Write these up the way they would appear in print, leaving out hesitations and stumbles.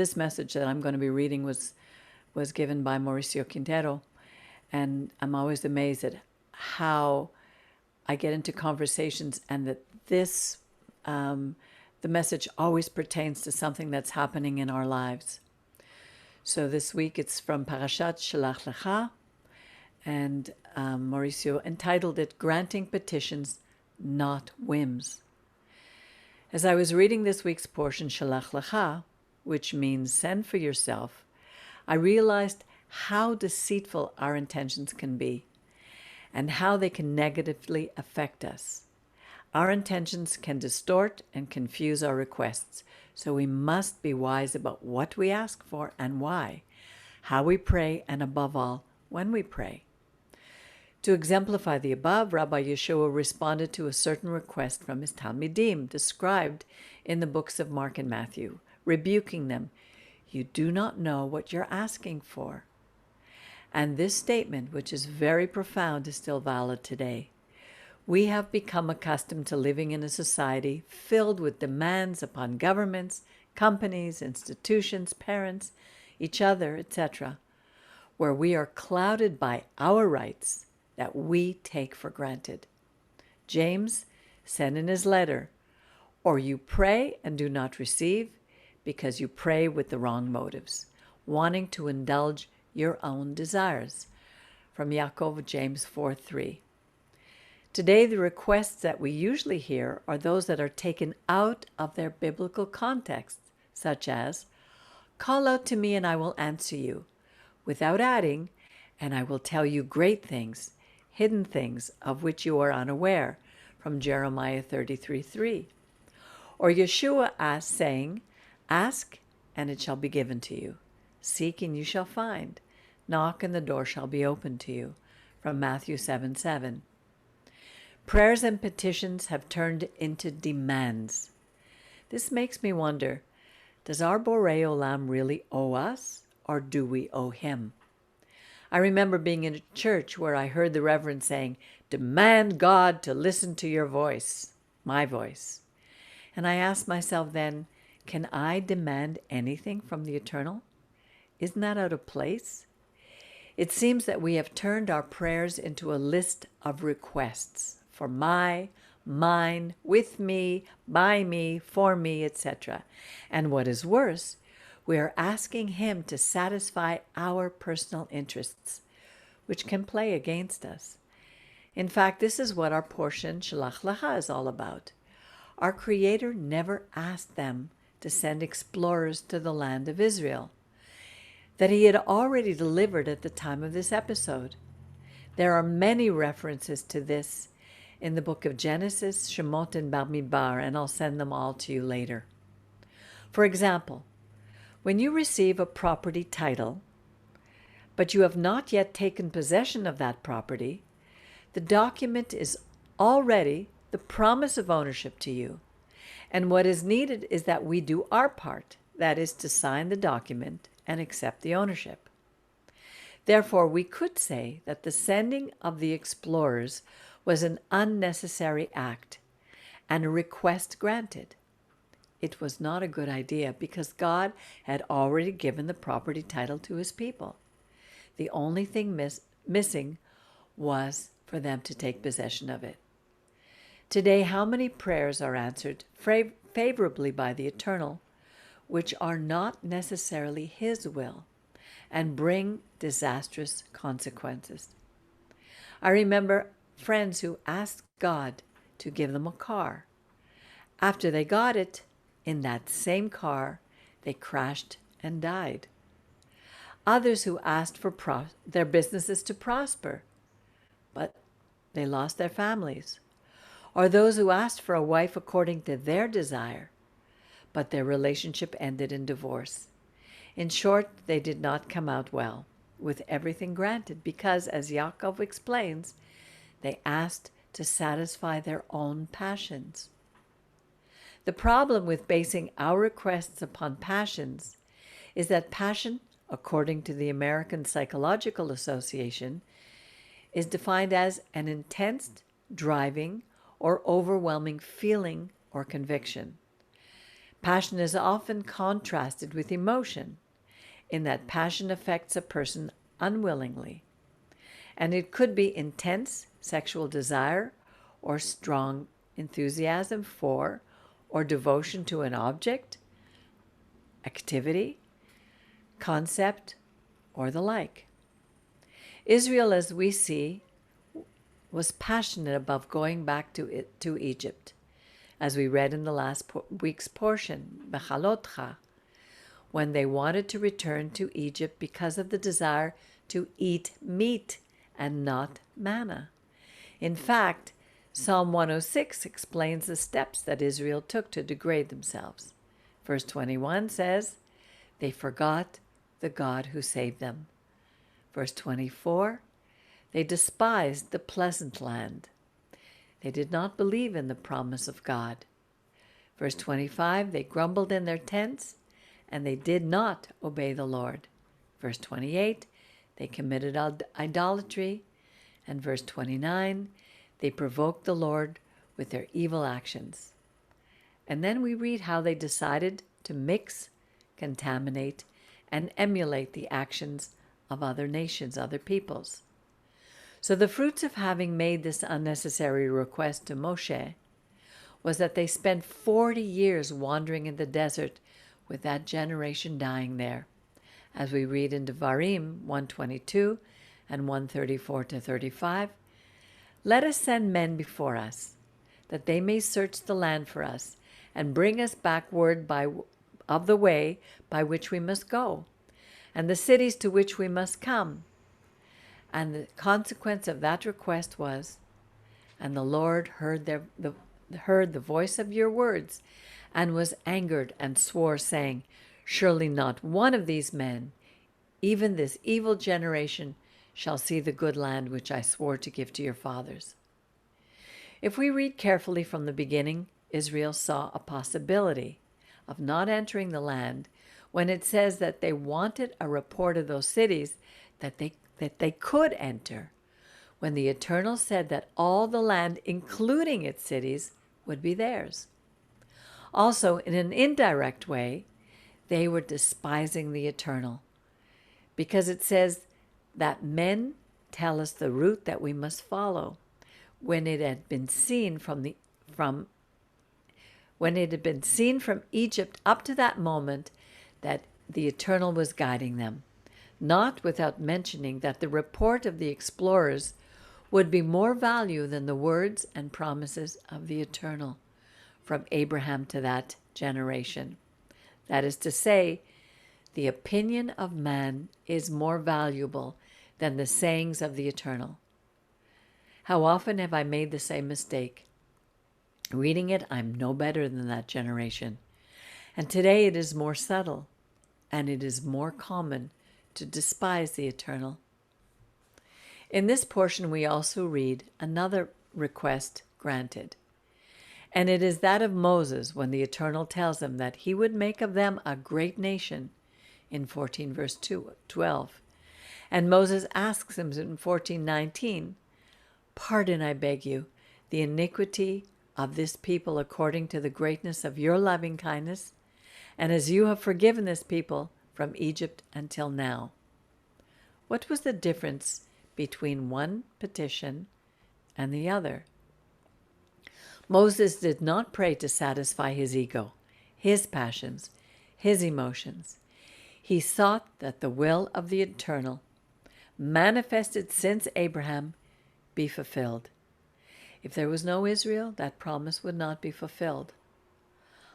This message that I'm going to be reading was given by Mauricio Quintero, and I'm always amazed at how I get into conversations and that the message always pertains to something that's happening in our lives. So this week it's from Parashat Shelach Lecha, and Mauricio entitled it Granting Petitions, Not Whims. As I was reading this week's portion, Shelach Lecha, which means send for yourself, I realized how deceitful our intentions can be and how they can negatively affect us. Our intentions can distort and confuse our requests, so we must be wise about what we ask for and why, how we pray, and above all, when we pray. To exemplify the above, Rabbi Yashuv responded to a certain request from his Talmidim, described in the books of Mark and Matthew, rebuking them. You do not know what you're asking for. And this statement, which is very profound, is still valid today. We have become accustomed to living in a society filled with demands upon governments, companies, institutions, parents, each other, etc., where we are clouded by our rights that we take for granted. James said in his letter, "Or you pray and do not receive, because you pray with the wrong motives, wanting to indulge your own desires." From Yaakov, James 4:3. Today, the requests that we usually hear are those that are taken out of their biblical context, such as, "Call out to me and I will answer you," without adding, "and I will tell you great things, hidden things of which you are unaware," from Jeremiah 33:3. Or Yeshua asked, saying, "Ask, and it shall be given to you. Seek, and you shall find. Knock, and the door shall be opened to you," from Matthew 7:7. Prayers and petitions have turned into demands. This makes me wonder, does our Borei Olam really owe us, or do we owe him? I remember being in a church where I heard the Reverend saying, "Demand God to listen to your voice," my voice. And I asked myself then, can I demand anything from the Eternal? Isn't that out of place? It seems that we have turned our prayers into a list of requests for mine, with me, by me, for me, etc. And what is worse, we are asking him to satisfy our personal interests, which can play against us. In fact, this is what our portion, Shelach Lecha, is all about. Our Creator never asked them to send explorers to the land of Israel, that he had already delivered at the time of this episode. There are many references to this in the book of Genesis, Shemot, and Bamidbar, and I'll send them all to you later. For example, when you receive a property title, but you have not yet taken possession of that property, the document is already the promise of ownership to you. And what is needed is that we do our part, that is, to sign the document and accept the ownership. Therefore, we could say that the sending of the explorers was an unnecessary act and a request granted. It was not a good idea because God had already given the property title to his people. The only thing missing was for them to take possession of it. Today, how many prayers are answered favorably by the Eternal, which are not necessarily his will, and bring disastrous consequences? I remember friends who asked God to give them a car. After they got it, in that same car, they crashed and died. Others who asked for their businesses to prosper, but they lost their families. Or those who asked for a wife according to their desire, but their relationship ended in divorce. In short, they did not come out well with everything granted because, as Yaakov explains, they asked to satisfy their own passions. The problem with basing our requests upon passions is that passion, according to the American Psychological Association, is defined as an intense, driving, or overwhelming feeling or conviction. Passion is often contrasted with emotion, in that passion affects a person unwillingly, and it could be intense sexual desire or strong enthusiasm for or devotion to an object, activity, concept, or the like. Israel, as we see, was passionate about going back to Egypt, as we read in the last week's portion, Bechalotcha, when they wanted to return to Egypt because of the desire to eat meat and not manna. In fact, Psalm 106 explains the steps that Israel took to degrade themselves. Verse 21 says, they forgot the God who saved them. Verse 24, they despised the pleasant land. They did not believe in the promise of God. Verse 25, they grumbled in their tents, and they did not obey the Lord. Verse 28, they committed idolatry. And verse 29, they provoked the Lord with their evil actions. And then we read how they decided to mix, contaminate, and emulate the actions of other nations, other peoples. So the fruits of having made this unnecessary request to Moshe was that they spent 40 years wandering in the desert with that generation dying there, as we read in Devarim 1:22 and 1:34-35. Let us send men before us, that they may search the land for us, and bring us back word of the way by which we must go, and the cities to which we must come. And the consequence of that request was, and the Lord heard the voice of your words, and was angered, and swore, saying, surely not one of these men, even this evil generation, shall see the good land which I swore to give to your fathers. If we read carefully from the beginning, Israel saw a possibility of not entering the land when it says that they wanted a report of those cities that they could enter, when the Eternal said that all the land, including its cities, would be theirs. Also, in an indirect way, they were despising the Eternal, because it says that men tell us the route that we must follow, when it had been seen from Egypt up to that moment that the Eternal was guiding them, not without mentioning that the report of the explorers would be more value than the words and promises of the Eternal from Abraham to that generation. That is to say, the opinion of man is more valuable than the sayings of the Eternal. How often have I made the same mistake? Reading it, I'm no better than that generation. And today it is more subtle, and it is more common to despise the Eternal. In this portion we also read another request granted, and it is that of Moses, when the Eternal tells him that he would make of them a great nation in 14 verse 12. And Moses asks him in 14:19, pardon, I beg you, the iniquity of this people according to the greatness of your loving kindness, and as you have forgiven this people from Egypt until now. What was the difference between one petition and the other? Moses did not pray to satisfy his ego, his passions, his emotions. He sought that the will of the Eternal, manifested since Abraham, be fulfilled. If there was no Israel, that promise would not be fulfilled.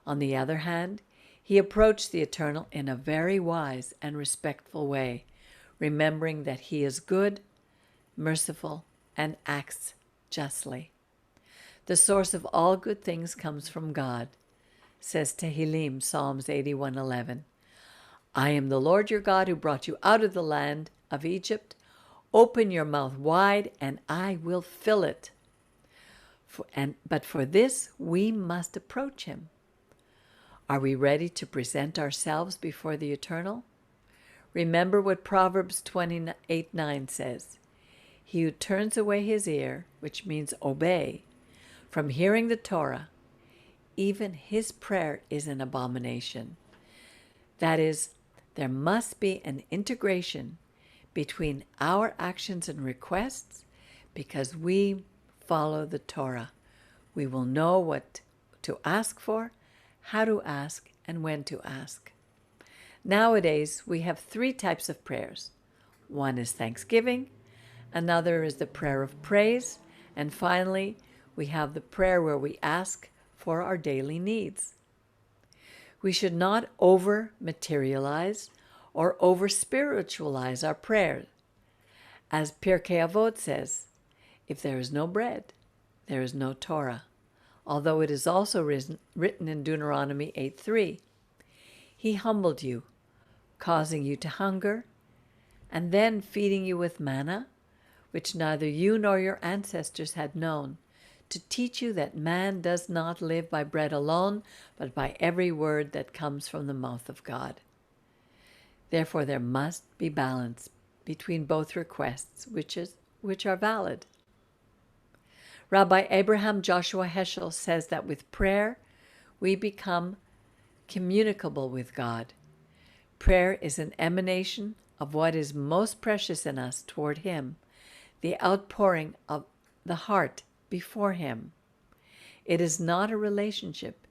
On the other hand, he approached the Eternal in a very wise and respectful way, remembering that he is good, merciful, and acts justly. The source of all good things comes from God, says Tehillim, Psalms 81:11. I am the Lord your God who brought you out of the land of Egypt. Open your mouth wide, and I will fill it. But for this we must approach him. Are we ready to present ourselves before the Eternal? Remember what Proverbs 28:9 says. He who turns away his ear, which means obey, from hearing the Torah, even his prayer is an abomination. That is, there must be an integration between our actions and requests because we follow the Torah. We will know what to ask for, how to ask, and when to ask. Nowadays, we have 3 types of prayers. One is thanksgiving, another is the prayer of praise, and finally, we have the prayer where we ask for our daily needs. We should not over-materialize or over-spiritualize our prayers. As Pirkei Avot says, if there is no bread, there is no Torah, although it is also written in Deuteronomy 8:3. He humbled you, causing you to hunger, and then feeding you with manna, which neither you nor your ancestors had known, to teach you that man does not live by bread alone, but by every word that comes from the mouth of God. Therefore, there must be balance between both requests, which are valid. Rabbi Abraham Joshua Heschel says that with prayer, we become communicable with God. Prayer is an emanation of what is most precious in us toward Him, the outpouring of the heart before Him. It is not a relationship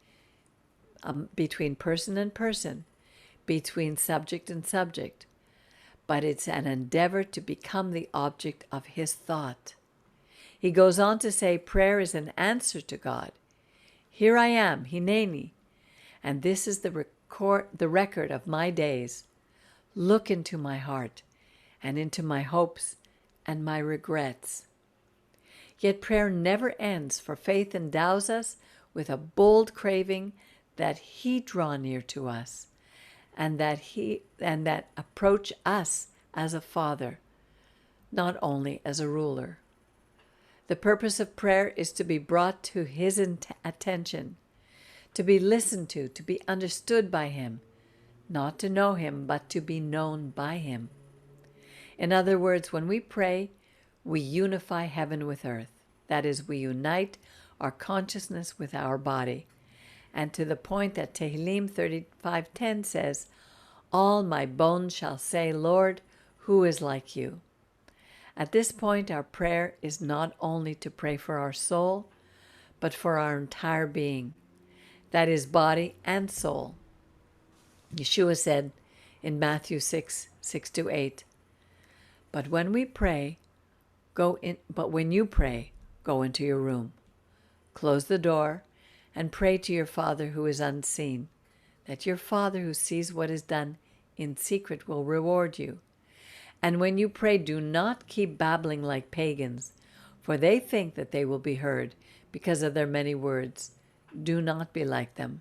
between person and person, between subject and subject, but it's an endeavor to become the object of His thought. He goes on to say prayer is an answer to God. Here I am, Hineni, and this is the record of my days. Look into my heart and into my hopes and my regrets. Yet prayer never ends, for faith endows us with a bold craving that He draw near to us, and that approach us as a father, not only as a ruler. The purpose of prayer is to be brought to His attention, to be listened to be understood by Him, not to know Him, but to be known by Him. In other words, when we pray, we unify heaven with earth. That is, we unite our consciousness with our body. And to the point that Tehillim 35:10 says, all my bones shall say, Lord, who is like you? At this point, our prayer is not only to pray for our soul, but for our entire being. That is, body and soul. Yeshua said in Matthew 6:6-8, But when you pray, go into your room, close the door, and pray to your Father who is unseen, that your Father who sees what is done in secret will reward you. And when you pray, do not keep babbling like pagans, for they think that they will be heard because of their many words. Do not be like them,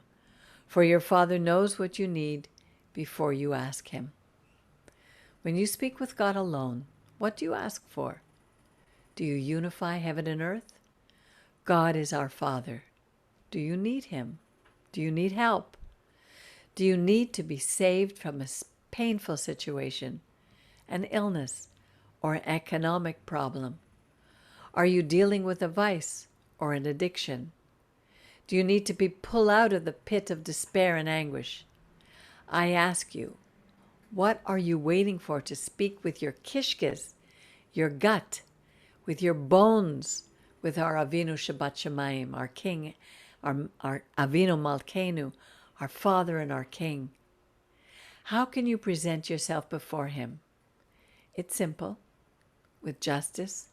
for your Father knows what you need before you ask Him. When you speak with God alone, what do you ask for? Do you unify heaven and earth? God is our Father. Do you need Him? Do you need help? Do you need to be saved from a painful situation, an illness, or an economic problem? Are you dealing with a vice or an addiction? Do you need to be pulled out of the pit of despair and anguish? I ask you, what are you waiting for to speak with your kishkes, your gut, with your bones, with our Avinu Shabbat Shemayim, our King, our Avinu Malkeinu, our Father and our King? How can you present yourself before Him? It's simple, with justice,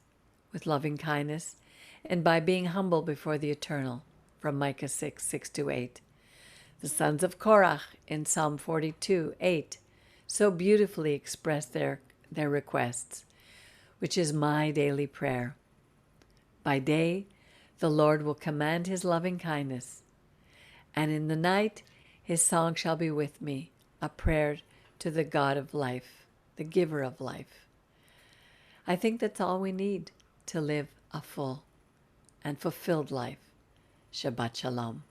with loving kindness, and by being humble before the Eternal, from Micah 6:6-8. The sons of Korach in Psalm 42:8 so beautifully express their requests, which is my daily prayer. By day, the Lord will command His loving kindness, and in the night His song shall be with me, a prayer to the God of life, the giver of life. I think that's all we need to live a full and fulfilled life. Shabbat Shalom.